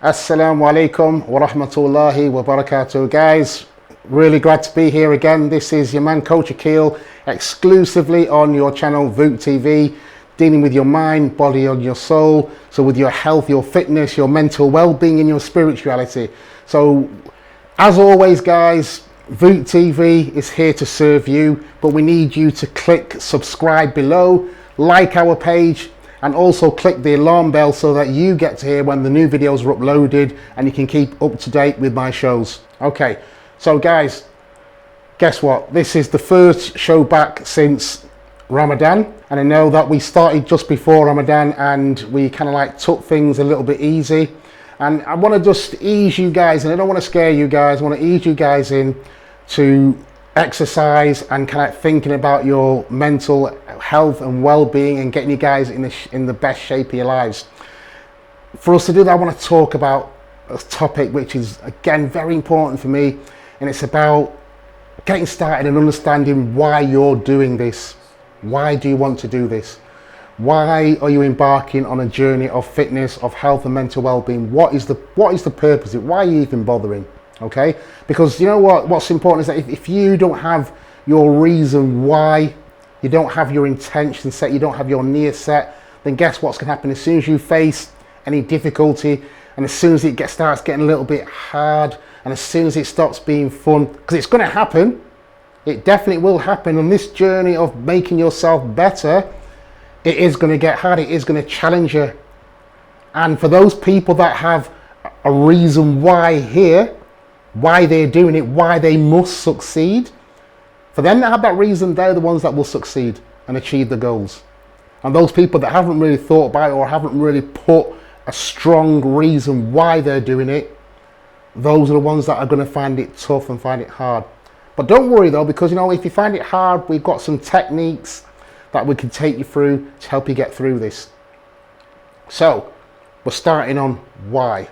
Assalamu alaikum wa rahmatullahi wa barakatuh, guys. Really glad to be here again. This is your man Coach Aqeel, exclusively on your channel VoUK TV, dealing with your mind, body and your soul. So with your health, your fitness, your mental well-being and your spirituality. So as always, guys, VoUK TV is here to serve you, but we need you to click subscribe below, like our page, and also click the alarm bell so that you get to hear when the new videos are uploaded and you can keep up to date with my shows. Okay, so guys, guess what? This is the first show back since Ramadan, and I know that we started just before Ramadan and we kind of like took things a little bit easy, and I want to just ease you guys, and I don't want to scare you guys, I want to ease you guys in to exercise and kind of thinking about your mental health and well-being and getting you guys in the best shape of your lives. For us to do that, I want to talk about a topic which is again very important for me, and it's about getting started and understanding why you're doing this. Why do you want to do this? Why are you embarking on a journey of fitness, of health and mental well-being? What is the purpose of it? Why are you even bothering? Okay, because you know what's important is that if you don't have your reason why, you don't have your intention set, you don't have your near set, then guess what's going to happen? As soon as you face any difficulty, and as soon as it starts getting a little bit hard, and as soon as it stops being fun, because it's going to happen, it definitely will happen on this journey of making yourself better, it is going to get hard, it is going to challenge you. And for those people that have a reason why here, why they're doing it, why they must succeed, for them that have that reason, they're the ones that will succeed and achieve the goals. And those people that haven't really thought about it or haven't really put a strong reason why they're doing it, those are the ones that are going to find it tough and find it hard. But don't worry though, because you know, if you find it hard, we've got some techniques that we can take you through to help you get through this. So we're starting on why.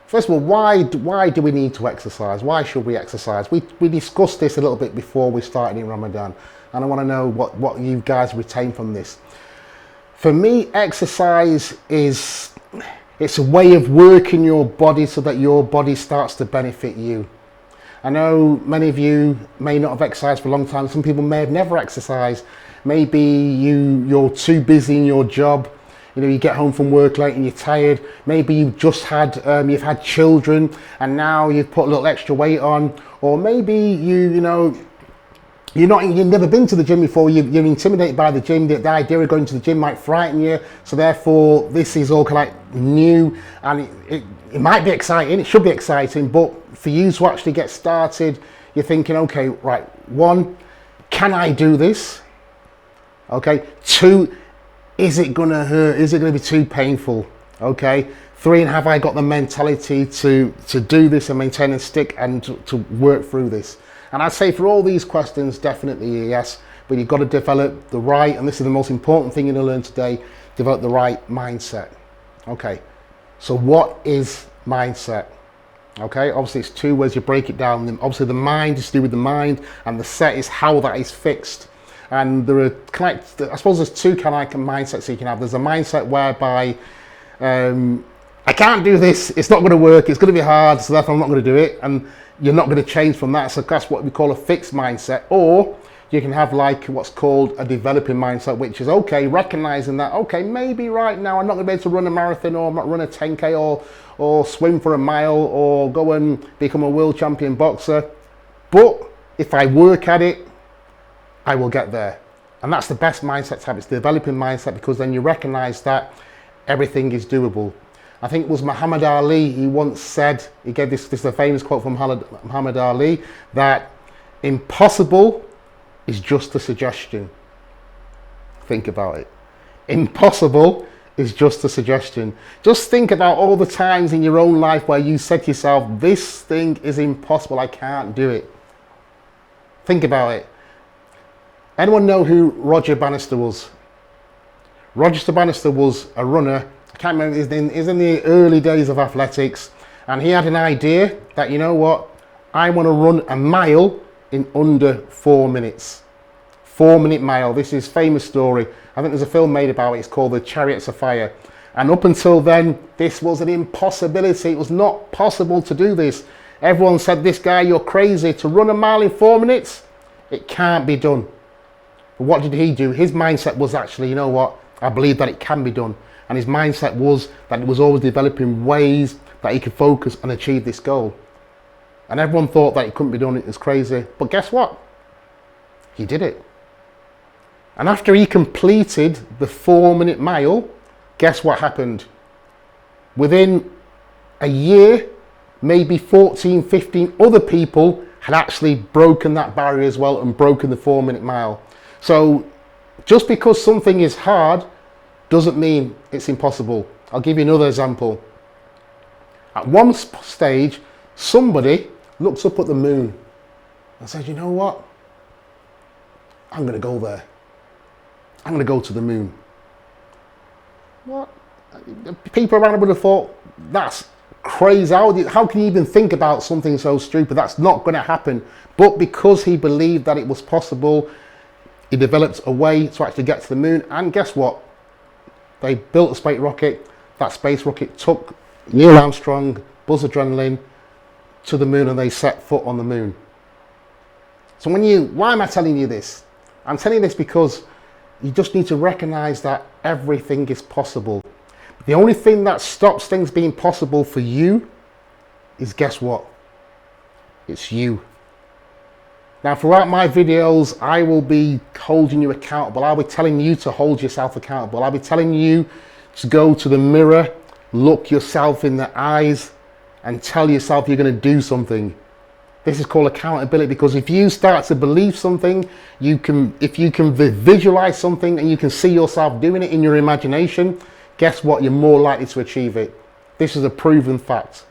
First of all, why do we need to exercise? Why should we exercise? We discussed this a little bit before we started in Ramadan, and I want to know what you guys retain from this. For me, exercise it's a way of working your body so that your body starts to benefit you. I know many of you may not have exercised for a long time. Some people may have never exercised. Maybe you're too busy in your job. You know, you get home from work late and you're tired. Maybe you've just had you've had children and now you've put a little extra weight on, or maybe you've never been to the gym before. You're intimidated by the gym. The idea of going to the gym might frighten you. So therefore, this is all kind of like new, and it might be exciting. It should be exciting, but for you to actually get started, you're thinking, okay, right. 1, can I do this? Okay. 2. Is it going to hurt? Is it going to be too painful? Okay. 3, and have I got the mentality to do this and maintain and stick and to work through this? And I'd say for all these questions, definitely yes, but you've got to develop the right, and this is the most important thing you're going to learn today, develop the right mindset. Okay. So what is mindset? Okay. Obviously it's 2 words, you break it down. Obviously the mind is to do with the mind, and the set is how that is fixed. And there are I suppose there's 2 kind of like mindsets you can have. There's a mindset whereby I can't do this, it's not going to work, it's going to be hard, so therefore I'm not going to do it, and you're not going to change from that. So that's what we call a fixed mindset. Or you can have like what's called a developing mindset, which is okay, recognizing that okay, maybe right now I'm not going to be able to run a marathon, or I'm not run a 10k or swim for a mile or go and become a world champion boxer, but if I work at it, I will get there. And that's the best mindset to have. It's the developing mindset, because then you recognize that everything is doable. I think it was Muhammad Ali, he once said, he gave this is a famous quote from Muhammad Ali, that impossible is just a suggestion. Think about it. Impossible is just a suggestion. Just think about all the times in your own life where you said to yourself, this thing is impossible, I can't do it. Think about it. Anyone know who Roger Bannister was? Roger Bannister was a runner. I can't remember his name. He's in the early days of athletics, and he had an idea that, you know what, I want to run a mile in under 4 minutes. 4-minute mile. This is a famous story. I think there's a film made about it. It's called The Chariots of Fire. And up until then, this was an impossibility. It was not possible to do this. Everyone said, this guy, you're crazy. To run a mile in 4 minutes, it can't be done. But what did he do? His mindset was actually, you know what? I believe that it can be done. And his mindset was that he was always developing ways that he could focus and achieve this goal. And everyone thought that it couldn't be done. It was crazy. But guess what? He did it. And after he completed the 4-minute mile, guess what happened? Within a year, maybe 14, 15 other people had actually broken that barrier as well and broken the 4-minute mile. So just because something is hard doesn't mean it's impossible. I'll give you another example. At one stage, somebody looked up at the moon and said, you know what? I'm going to go there. I'm going to go to the moon. What? People around would have thought, that's crazy. How can you even think about something so stupid? That's not going to happen. But because he believed that it was possible, he developed a way to actually get to the moon. And guess what? They built a space rocket. That space rocket took Neil Armstrong, Buzz Aldrin to the moon, and they set foot on the moon. So why am I telling you this? I'm telling you this because you just need to recognize that everything is possible. The only thing that stops things being possible for you is, guess what? It's you. Now, throughout my videos, I will be holding you accountable. I'll be telling you to hold yourself accountable. I'll be telling you to go to the mirror, look yourself in the eyes, and tell yourself you're going to do something. This is called accountability, because if you start to believe something, if you can visualize something and you can see yourself doing it in your imagination, guess what? You're more likely to achieve it. This is a proven fact.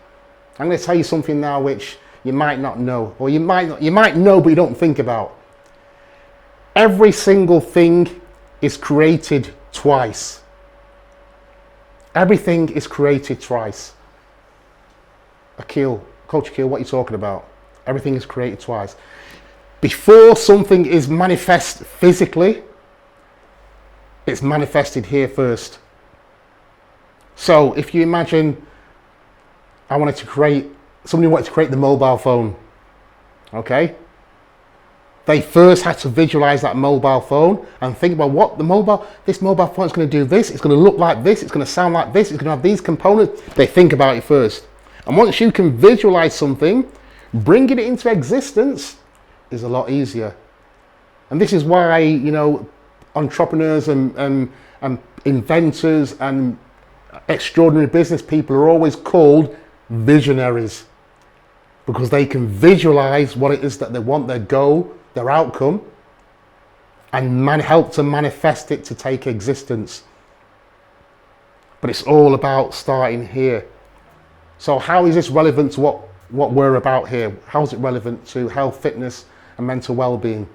I'm going to tell you something now which you might not know, or you might know but you don't think about. Every single thing is created twice. Everything is created twice. Coach Aqeel, what are you talking about? Everything is created twice. Before something is manifest physically, it's manifested here first. So if you imagine somebody wanted to create the mobile phone, okay? They first had to visualize that mobile phone and think about what this mobile phone is going to do this, it's going to look like this, it's going to sound like this, it's going to have these components. They think about it first. And once you can visualize something, bringing it into existence is a lot easier. And this is why, entrepreneurs and inventors and extraordinary business people are always called visionaries, because they can visualize what it is that they want, their goal, their outcome, and help to manifest it to take existence. But it's all about starting here. So how is this relevant to what we're about here? How is it relevant to health, fitness, and mental well-being?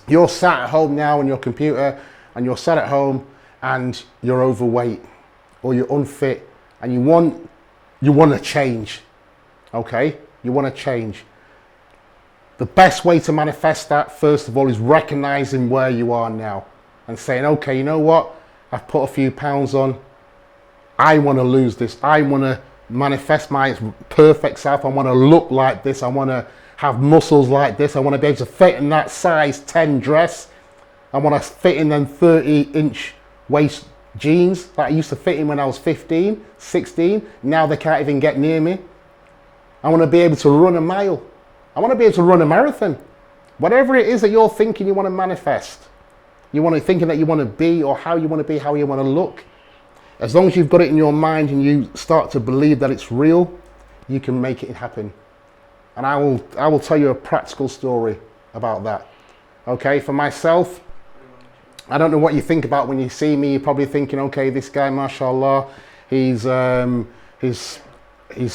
You're sat at home now on your computer, and you're sat at home and you're overweight or you're unfit, and you want to change. Okay, you want to change. The best way to manifest that, first of all, is recognizing where you are now and saying, okay, you know what? I've put a few pounds on. I want to lose this. I want to manifest my perfect self. I want to look like this. I want to have muscles like this. I want to be able to fit in that size 10 dress. I want to fit in them 30-inch waist jeans that I used to fit in when I was 15, 16. Now they can't even get near me. I want to be able to run a mile. I want to be able to run a marathon. Whatever it is that you're thinking you want to manifest, thinking that you want to be, or how you want to be, how you want to look, as long as you've got it in your mind and you start to believe that it's real, you can make it happen. And I will tell you a practical story about that. Okay, for myself, I don't know what you think about when you see me. You're probably thinking, okay, this guy, mashallah, he's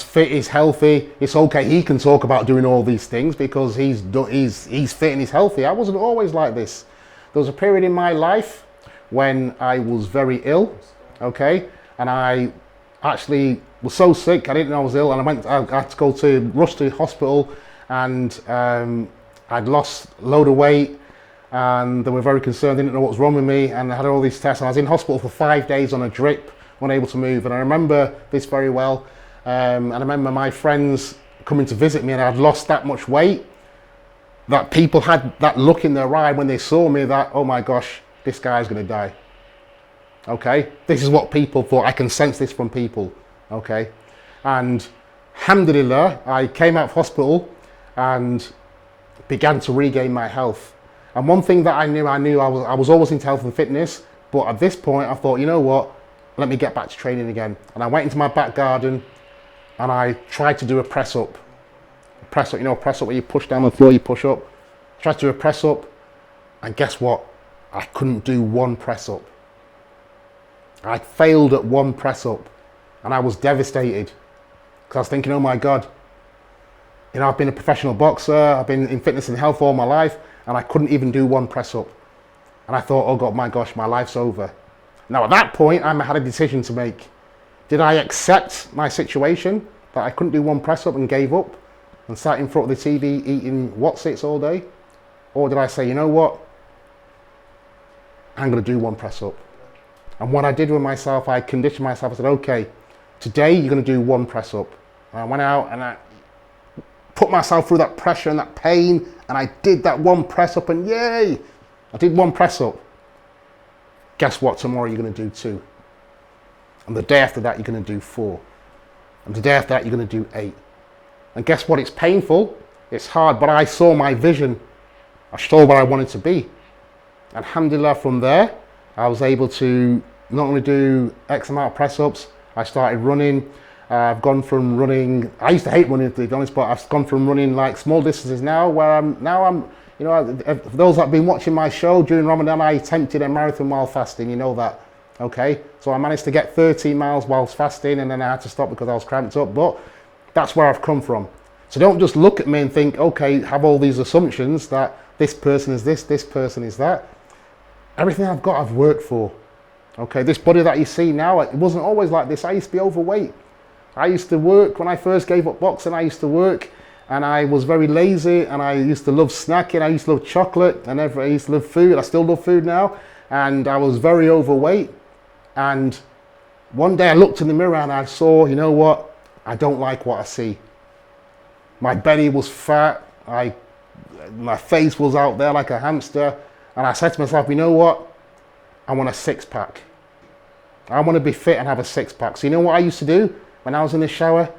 fit, he's healthy. It's okay, he can talk about doing all these things because he's fit and he's healthy. I wasn't always like this. There was a period in my life when I was very ill, okay, and I actually was so sick I didn't know I was ill, and I had to go to rush to hospital, and I'd lost a load of weight, and they were very concerned. They didn't know what was wrong with me, and I had all these tests, and I was in hospital for 5 days on a drip unable to move. And I remember this very well. And I remember my friends coming to visit me, and I'd lost that much weight that people had that look in their eye when they saw me that, oh my gosh, this guy's going to die. Okay, this is what people thought. I can sense this from people. Okay, and alhamdulillah, I came out of hospital and began to regain my health. And one thing that I knew I was always into health and fitness, but at this point I thought, you know what, let me get back to training again. And I went into my back garden and I tried to do a press up. Press up, you know, press up where you push down the floor, you push up. Tried to do a press up, and guess what? I couldn't do one press up. I failed at one press up, and I was devastated because I was thinking, oh my God, you know, I've been a professional boxer, I've been in fitness and health all my life, and I couldn't even do one press up. And I thought, oh God, my gosh, my life's over. Now at that point, I had a decision to make. Did I accept my situation that I couldn't do one press up and gave up and sat in front of the TV eating Wotsits all day? Or did I say, you know what, I'm going to do one press up? And what I did with myself, I conditioned myself. I said, okay, today you're going to do one press up. And I went out and I put myself through that pressure and that pain, and I did that one press up, and yay, I did one press up. Guess what, tomorrow you're going to do 2. And the day after that you're going to do 4. And the day after that you're going to do 8. And guess what, it's painful, it's hard, but I saw my vision. I saw where I wanted to be. Alhamdulillah, from there, I was able to not only do X amount of press ups, I started running. I've gone from running, I used to hate running to be honest, but I've gone from running like small distances now where I'm, you know, for those that have been watching my show during Ramadan, I attempted a marathon while fasting, you know that, okay? So I managed to get 13 miles whilst fasting, and then I had to stop because I was cramped up, but that's where I've come from. So don't just look at me and think, okay, have all these assumptions that this person is this person is that. Everything I've got, I've worked for. Okay, this body that you see now, it wasn't always like this. I used to be overweight. I used to work, when I first gave up boxing, I used to work and I was very lazy, and I used to love snacking. I used to love chocolate, and I used to love food. I still love food now. And I was very overweight. And one day I looked in the mirror and I saw, you know what? I don't like what I see. My belly was fat. My face was out there like a hamster. And I said to myself, you know what? I want a 6-pack. I want to be fit and have a 6-pack. So you know what I used to do when I was in the shower?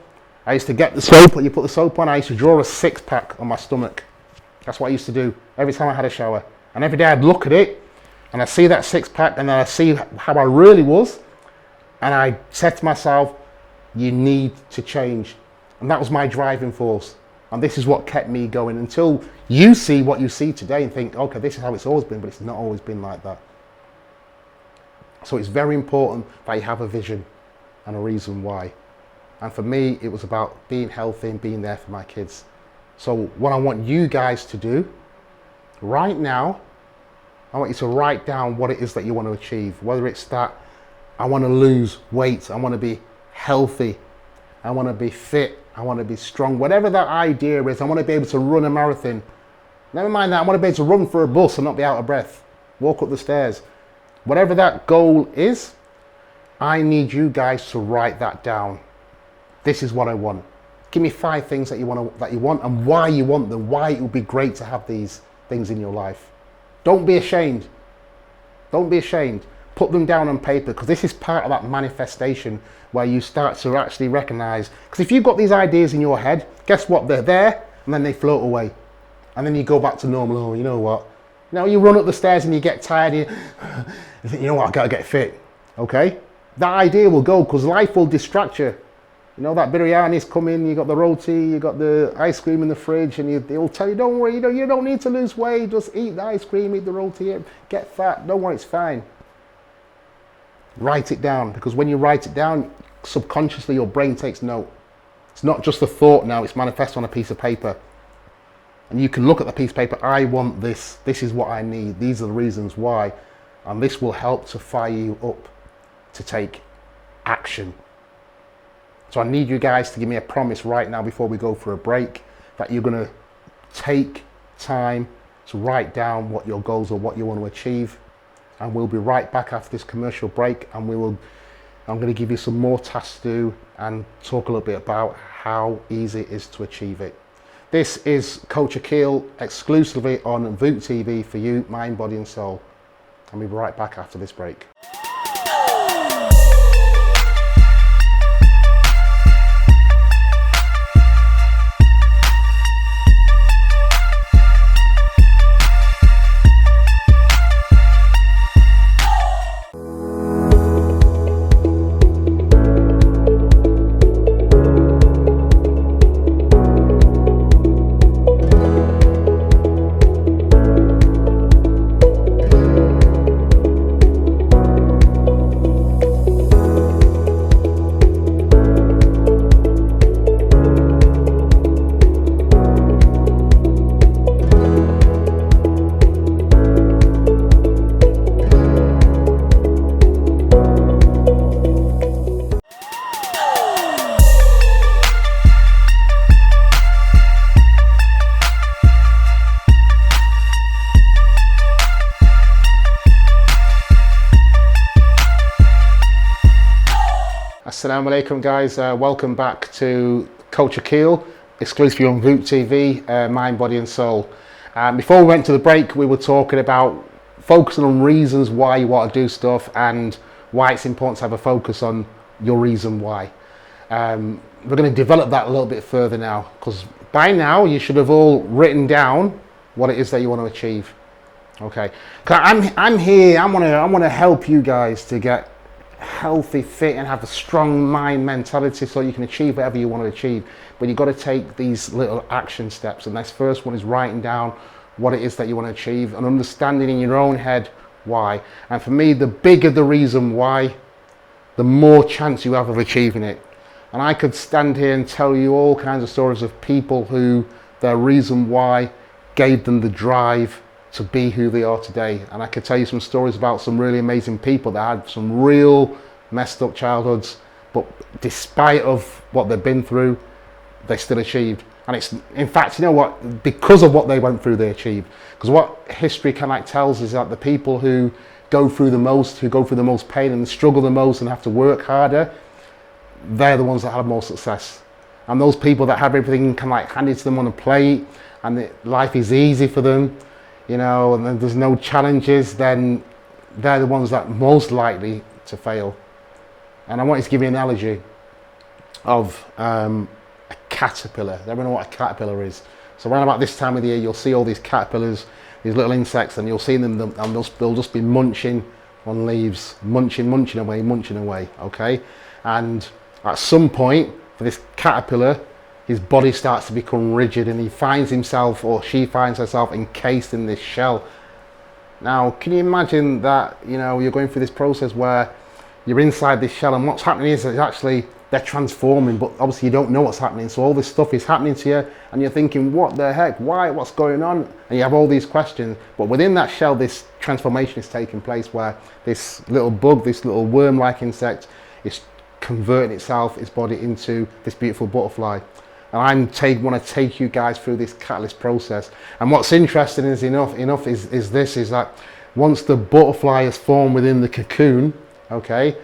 I used to get the soap, you put the soap on, I used to draw a 6-pack on my stomach. That's what I used to do every time I had a shower. And every day I'd look at it and I see that 6-pack, and then I see how I really was. And I said to myself, you need to change. And that was my driving force. And this is what kept me going until you see what you see today and think, okay, this is how it's always been, but it's not always been like that. So it's very important that you have a vision and a reason why. And for me, it was about being healthy and being there for my kids. So what I want you guys to do right now, I want you to write down what it is that you want to achieve. Whether it's that I want to lose weight, I want to be healthy, I want to be fit, I want to be strong, whatever that idea is. I want to be able to run a marathon. Never mind that, I want to be able to run for a bus and not be out of breath, walk up the stairs. Whatever that goal is, I need you guys to write that down. This is what I want. Give me 5 things that you want and why you want them, why it would be great to have these things in your life. Don't be ashamed. Don't be ashamed. Put them down on paper, because this is part of that manifestation where you start to actually recognize. Because if you've got these ideas in your head, guess what? They're there and then they float away. And then you go back to normal. Oh, you know what? Now you run up the stairs and you get tired. You think, you know what? I gotta get fit. Okay? That idea will go, because life will distract you. You know, that biryani's coming, you got the roti, you got the ice cream in the fridge, and they will tell you, don't worry, you don't need to lose weight, just eat the ice cream, eat the roti, get fat, don't worry, it's fine. Write it down, because when you write it down, subconsciously your brain takes note. It's not just a thought now, it's manifest on a piece of paper. And you can look at the piece of paper, I want this is what I need, these are the reasons why, and this will help to fire you up to take action. So I need you guys to give me a promise right now before we go for a break that you're going to take time to write down what your goals are, what you want to achieve. And we'll be right back after this commercial break, and we will I'm going to give you some more tasks to do and talk a little bit about how easy it is to achieve it. This is Coach Aqeel exclusively on VoUK TV for you, mind, body and soul. I'll be right back after this break. Assalamu alaikum guys, welcome back to Coach Aqeel, exclusively on VoUK TV, mind, body and soul. Before we went to the break, we were talking about focusing on reasons why you want to do stuff and why it's important to have a focus on your reason why. We're going to develop that a little bit further now, because by now you should have all written down what it is that you want to achieve. Okay, I'm here, I want to help you guys to get healthy, fit and have a strong mind mentality so you can achieve whatever you want to achieve. But you've got to take these little action steps, and this first one is writing down what it is that you want to achieve and understanding in your own head why. And for me, the bigger the reason why, the more chance you have of achieving it. And I could stand here and tell you all kinds of stories of people who their reason why gave them the drive to be who they are today. And I could tell you some stories about some really amazing people that had some real messed up childhoods, but despite of what they've been through, they still achieved. And it's, in fact, you know what, because of what they went through, they achieved. Because what history kind of tells is that the people who go through the most, pain and struggle the most and have to work harder, they're the ones that have more success. And those people that have everything kind of like handed to them on a plate and life is easy for them, you know, and then there's no challenges, then they're the ones that are most likely to fail. And I want to give you an analogy of a caterpillar. Everyone know what a caterpillar is. So around about this time of the year, you'll see all these caterpillars, these little insects, and you'll see them and they'll just be munching on leaves, munching away, okay? And at some point, for this caterpillar, his body starts to become rigid and he finds himself, or she finds herself, encased in this shell. Now, can you imagine that, you know, you're going through this process where you're inside this shell and what's happening is actually they're transforming, but obviously you don't know what's happening. So all this stuff is happening to you and you're thinking, what the heck, why, what's going on? And you have all these questions, but within that shell, this transformation is taking place where this little bug, this little worm-like insect is converting its body into this beautiful butterfly. And I want to take you guys through this catalyst process. And what's interesting is is that once the butterfly is formed within the cocoon, okay,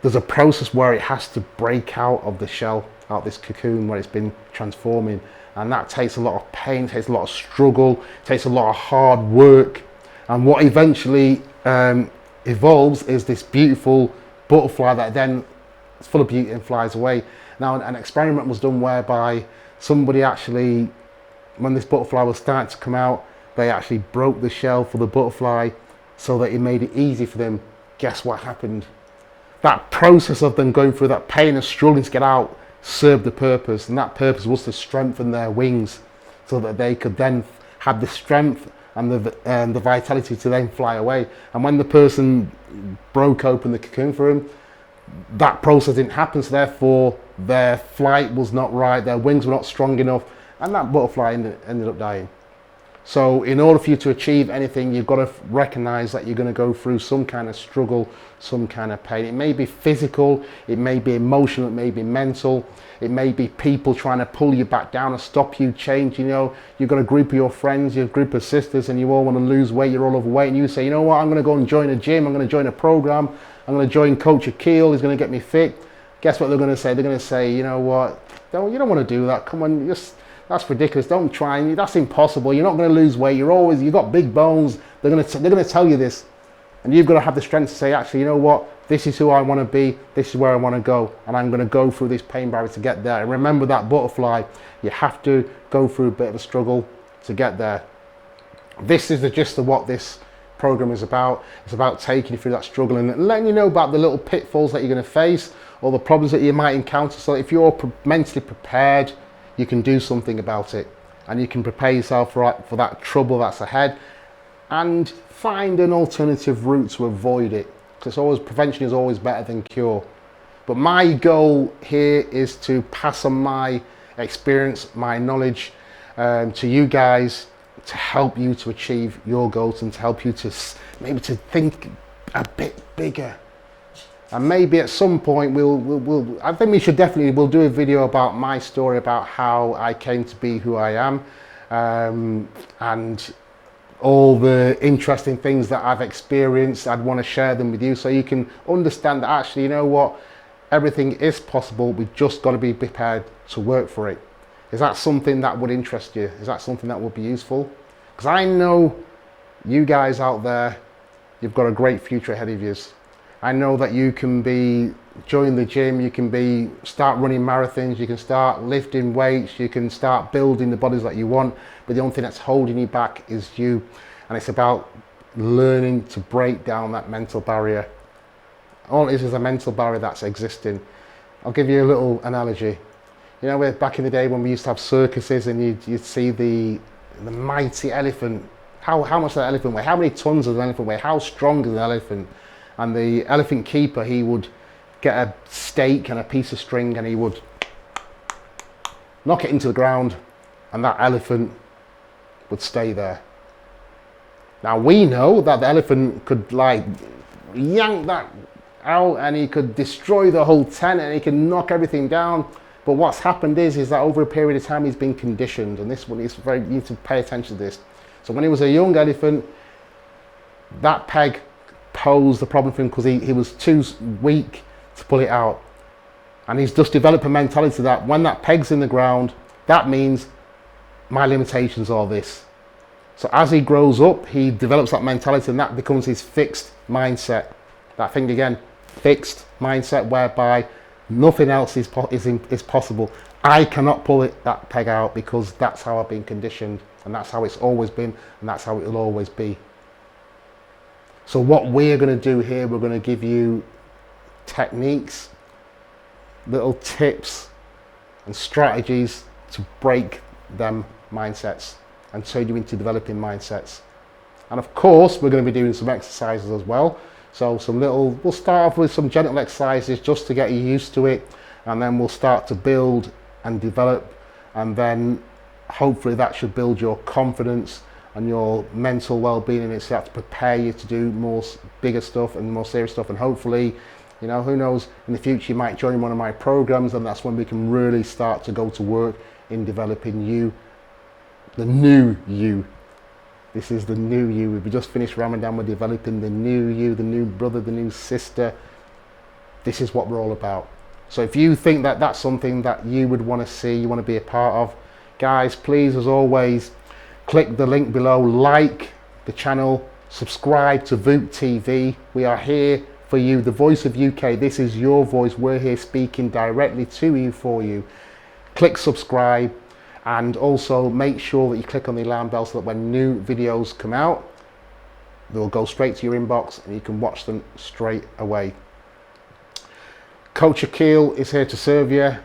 there's a process where it has to break out of the shell, out of this cocoon where it's been transforming. And that takes a lot of pain, takes a lot of struggle, takes a lot of hard work. And what eventually evolves is this beautiful butterfly that then is full of beauty and flies away. Now, an experiment was done whereby somebody actually, when this butterfly was starting to come out, they actually broke the shell for the butterfly so that it made it easy for them. Guess what happened? That process of them going through that pain and struggling to get out served a purpose, and that purpose was to strengthen their wings so that they could then have the strength and the vitality to then fly away. And when the person broke open the cocoon for them, that process didn't happen, so therefore their flight was not right, their wings were not strong enough, and that butterfly ended up dying. So in order for you to achieve anything, you've got to recognize that you're going to go through some kind of struggle, some kind of pain. It may be physical, it may be emotional, it may be mental, it may be people trying to pull you back down and stop you change. You know, you've got a group of your friends, your group of sisters, and you all want to lose weight, you're all overweight, and you say, you know what, I'm going to go and join a gym, I'm going to join a program, I'm going to join Coach Aqeel, he's going to get me fit. Guess what they're going to say? They're going to say, you know what, you don't want to do that. Come on, that's ridiculous. Don't try. That's impossible. You're not going to lose weight. You've got big bones. They're going to tell you this, and you've got to have the strength to say, actually, you know what? This is who I want to be. This is where I want to go, and I'm going to go through this pain barrier to get there. And remember that butterfly. You have to go through a bit of a struggle to get there. This is the gist of what this program is about. It's about taking you through that struggle and letting you know about the little pitfalls that you're going to face, or the problems that you might encounter, so that if you're mentally prepared, you can do something about it, and you can prepare yourself for that trouble that's ahead, and find an alternative route to avoid it. Because prevention is always better than cure. But my goal here is to pass on my experience, my knowledge to you guys, to help you to achieve your goals, and to help you to maybe to think a bit bigger. And maybe at some point I think we'll do a video about my story, about how I came to be who I am, and all the interesting things that I've experienced. I'd want to share them with you, so you can understand that actually, you know what, everything is possible. We've just got to be prepared to work for it. Is that something that would interest you? Is that something that would be useful? Because I know you guys out there, you've got a great future ahead of you. I know that you can join the gym, you can start running marathons, you can start lifting weights, you can start building the bodies that you want, but the only thing that's holding you back is you. And it's about learning to break down that mental barrier. All it is a mental barrier that's existing. I'll give you a little analogy. You know, back in the day when we used to have circuses, and you'd see the mighty elephant. How much does that elephant weigh? How many tons does an elephant weigh? How strong is an elephant? And the elephant keeper, he would get a stake and a piece of string, and he would knock it into the ground, and that elephant would stay there. Now we know that the elephant could yank that out, and he could destroy the whole tent, and he can knock everything down. But what's happened is that over a period of time he's been conditioned, and this one is you need to pay attention to this. So when he was a young elephant, that peg posed the problem for him because he was too weak to pull it out. And he's just developed a mentality that when that peg's in the ground, that means my limitations are this. So as he grows up, he develops that mentality, and that becomes his fixed mindset. That thing again, fixed mindset, whereby nothing else is possible. I cannot pull that peg out because that's how I've been conditioned, and that's how it's always been, and that's how it will always be. So what we're going to do here, we're going to give you techniques, little tips and strategies to break them mindsets and turn you into developing mindsets. And of course, we're going to be doing some exercises as well. So we'll start off with some gentle exercises just to get you used to it, and then we'll start to build and develop, and then hopefully that should build your confidence and your mental well-being, and it's to prepare you to do bigger stuff and more serious stuff. And hopefully, you know, who knows, in the future you might join one of my programs, and that's when we can really start to go to work in developing you, the new you. This is the new you. We've just finished Ramadan, we're developing the new you, the new brother, the new sister. This is what we're all about. So if you think that that's something that you would want to see, you want to be a part of, guys, please, as always, click the link below, like the channel, subscribe to VoUK TV. We are here for you, the voice of UK. This is your voice. We're here speaking directly to you, for you. Click subscribe, and also make sure that you click on the alarm bell so that when new videos come out, they'll go straight to your inbox and you can watch them straight away. Coach Aqeel is here to serve you.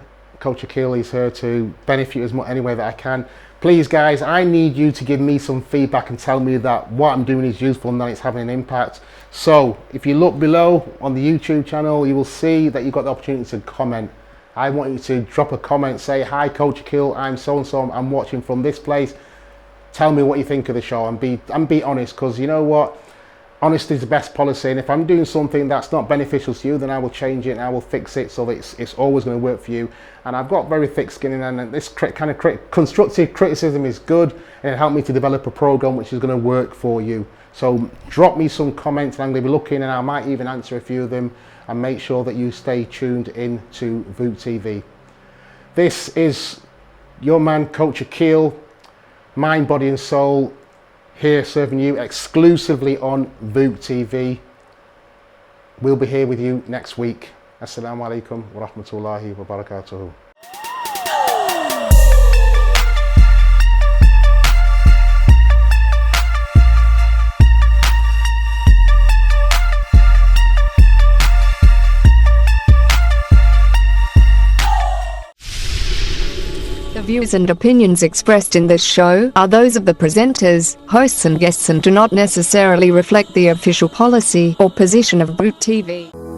Coach Aqeel is here to benefit you as much any way that I can. Please guys, I need you to give me some feedback and tell me that what I'm doing is useful and that it's having an impact. So if you look below on the YouTube channel, you will see that you've got the opportunity to comment. I want you to drop a comment, say, hi Coach Aqeel, I'm so-and-so, I'm watching from this place. Tell me what you think of the show, and be honest, because you know what? Honesty is the best policy, and if I'm doing something that's not beneficial to you, then I will change it and I will fix it so that it's always going to work for you. And I've got very thick skin, and this kind of constructive criticism is good, and it helped me to develop a program which is going to work for you. So drop me some comments, and I'm going to be looking, and I might even answer a few of them, and make sure that you stay tuned in to VoUK TV. This is your man, Coach Aqeel, mind, body and soul, here serving you exclusively on VoUK TV. We'll be here with you next week. Assalamu alaikum wa rahmatullahi wa barakatuhu. The views and opinions expressed in this show are those of the presenters, hosts and guests, and do not necessarily reflect the official policy or position of VoUK TV.